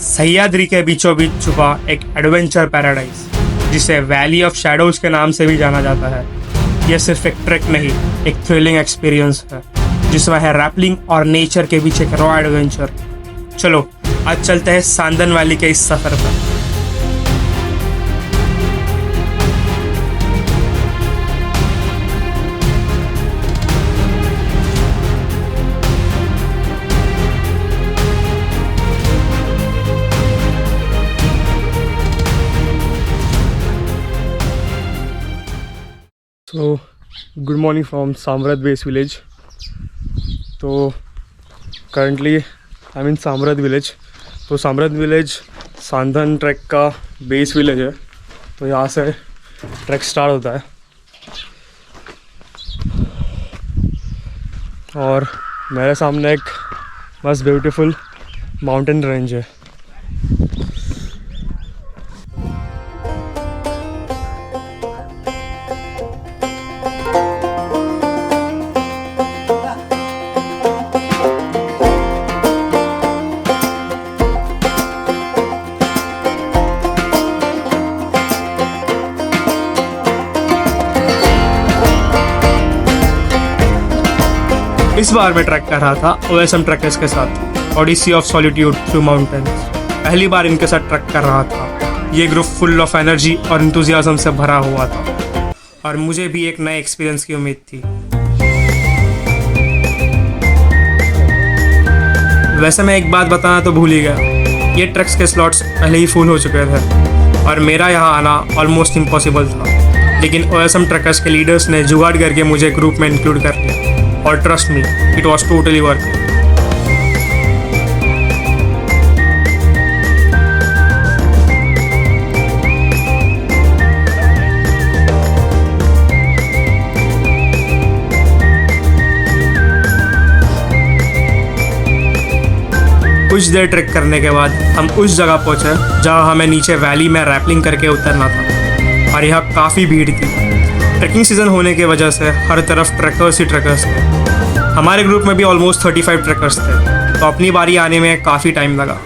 सह्याद्री के बीचों बीच छुपा एक एडवेंचर पैराडाइज जिसे वैली ऑफ शैडोज के नाम से भी जाना जाता है। यह सिर्फ एक ट्रैक नहीं, एक थ्रिलिंग एक्सपीरियंस है जिसमें है रैपलिंग और नेचर के बीच एक रॉ एडवेंचर। चलो आज चलते हैं सांदन वैली के इस सफर पर। So, good morning from Samrat base village. तो currently I'm in Samrat village. तो Samrat village सांदन ट्रैक का बेस विलेज है। तो यहाँ से ट्रैक स्टार्ट होता है और मेरे सामने एक मस्त ब्यूटीफुल माउंटेन रेंज है। इस बार मैं ट्रैक कर रहा था ओएसएम ट्रैकर्स के साथ, odyssey of solitude through mountains. पहली बार इनके साथ ट्रैक कर रहा था। ये ग्रुप फुल ऑफ एनर्जी और इंथुजियाज्म से भरा हुआ था और मुझे भी एक नए एक्सपीरियंस की उम्मीद थी। वैसे मैं एक बात बताना तो भूल ही गया, ये ट्रैक्स के स्लॉट्स पहले ही फुल हो चुके थे और मेरा यहाँ आना ऑलमोस्ट इम्पॉसिबल था। लेकिन ओएसएम ट्रैकर्स के लीडर्स ने जुगाड़ करके मुझे ग्रुप में इंक्लूड कर लिया और trust me, it was totally worth it. कुछ देर ट्रैक करने के बाद हम उस जगह पहुंचे जहां हमें नीचे वैली में रैपलिंग करके उतरना था और यहाँ काफ़ी भीड़ थी। ट्रैकिंग सीजन होने की वजह से हर तरफ ट्रैकर्स ही ट्रैकर्स थे। हमारे ग्रुप में भी ऑलमोस्ट 35 ट्रैकर्स थे, तो अपनी बारी आने में काफ़ी टाइम लगा।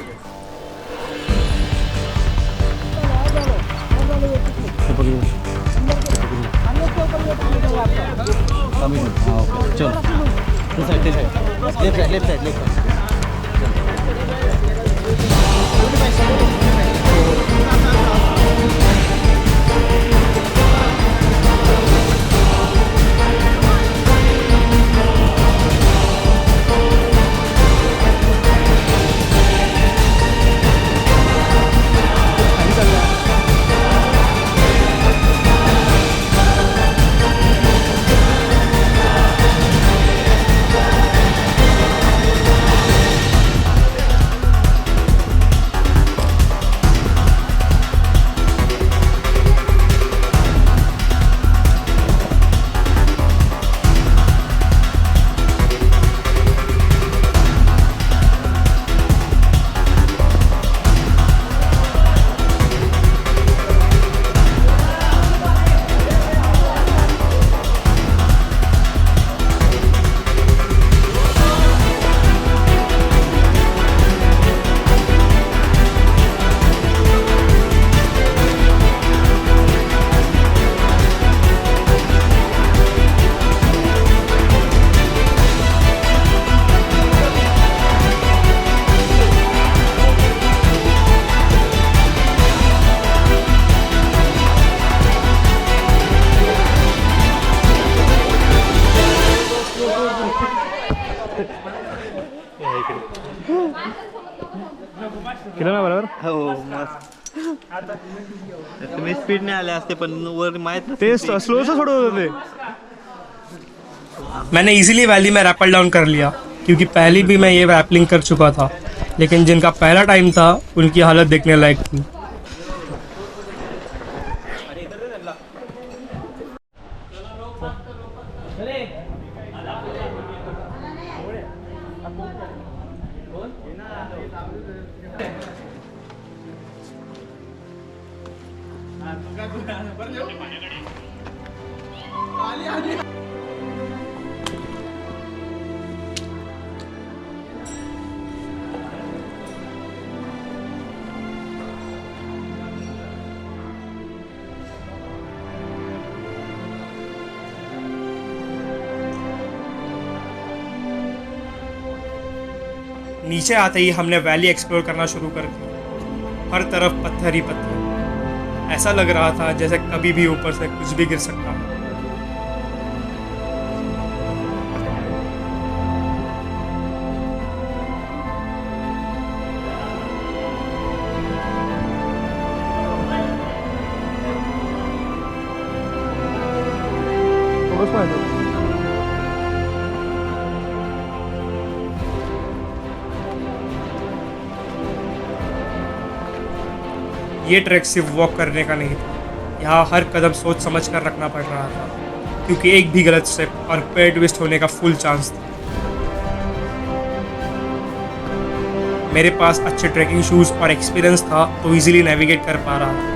केलं बरोबर हो मस्त तुम्ही स्पीड नाही आले असते पण वर माहित ते स्लो से थोड़ा होते। मैंने इजीली वैली में रैपल डाउन कर लिया क्योंकि पहले भी मैं ये रैपलिंग कर चुका था, लेकिन जिनका पहला टाइम था उनकी हालत देखने लायक थी। नीचे आते ही हमने वैली एक्सप्लोर करना शुरू कर दिया। हर तरफ पत्थर ही पत्थर। ऐसा लग रहा था जैसे कभी भी ऊपर से कुछ भी गिर सकता है। ये ट्रैक सिर्फ वॉक करने का नहीं था, यहाँ हर कदम सोच समझ कर रखना पड़ रहा था, क्योंकि एक भी गलत स्टेप और पैर ट्विस्ट होने का फुल चांस था। मेरे पास अच्छे ट्रैकिंग शूज़ और एक्सपीरियंस था तो इजीली नेविगेट कर पा रहा था।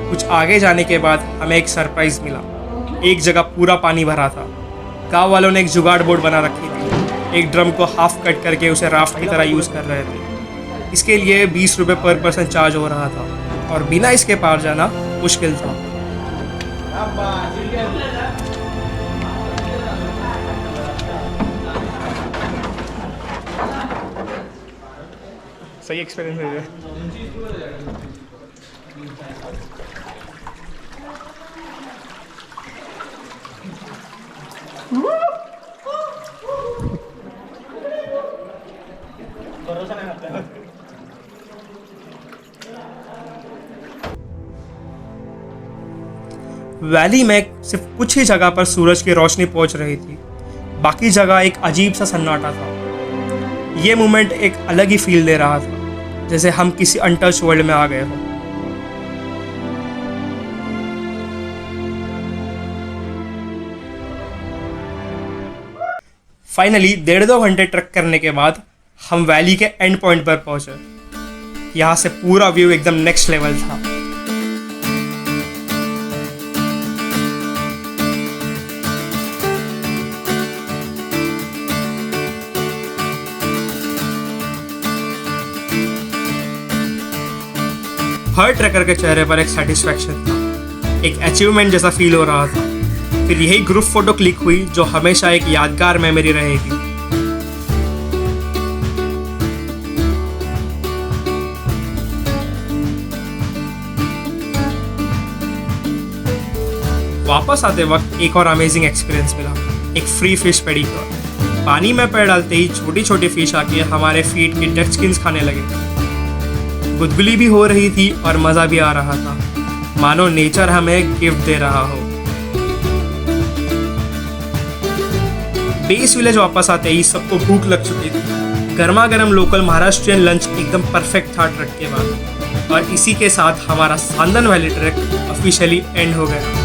कुछ आगे जाने के बाद हमें एक सरप्राइज मिला। एक जगह पूरा पानी भरा था। गांव वालों ने एक जुगाड़ बोर्ड बना रखी थी। एक ड्रम को हाफ कट करके उसे राफ्ट की तरह यूज़ कर रहे थे। इसके लिए 20 रुपये पर पर्सन चार्ज हो रहा था और बिना इसके पार जाना मुश्किल था। सही एक्सपीरियंस है। वैली में सिर्फ कुछ ही जगह पर सूरज की रोशनी पहुंच रही थी, बाकी जगह एक अजीब सा सन्नाटा था। ये मोमेंट एक अलग ही फील दे रहा था, जैसे हम किसी अनटच वर्ल्ड में आ गए हो। फाइनली 1.5-2 घंटे ट्रक करने के बाद हम वैली के एंड पॉइंट पर पहुंचे। यहाँ से पूरा व्यू एकदम नेक्स्ट लेवल था। हर ट्रैकर के चेहरे पर एक सेटिस्फैक्शन था, एक अचीवमेंट जैसा फील हो रहा था। फिर यही ग्रुप फोटो क्लिक हुई जो हमेशा एक यादगार मेमोरी रहेगी। वापस आते वक्त एक और अमेजिंग एक्सपीरियंस मिला, एक फ्री फिश पेडिक्योर। पानी में पैर डालते ही छोटी छोटी फिश आके हमारे फीट की डेड स्किन्स खाने लगे। गुदगुली भी हो रही थी और मज़ा भी आ रहा था, मानो नेचर हमें गिफ्ट दे रहा हो। बेस विलेज वापस आते ही सबको भूख लग चुकी थी। गर्मा गर्म लोकल महाराष्ट्रियन लंच एकदम परफेक्ट था ट्रक के बाद, और इसी के साथ हमारा सांदन वैली ट्रैक ऑफिशियली एंड हो गया।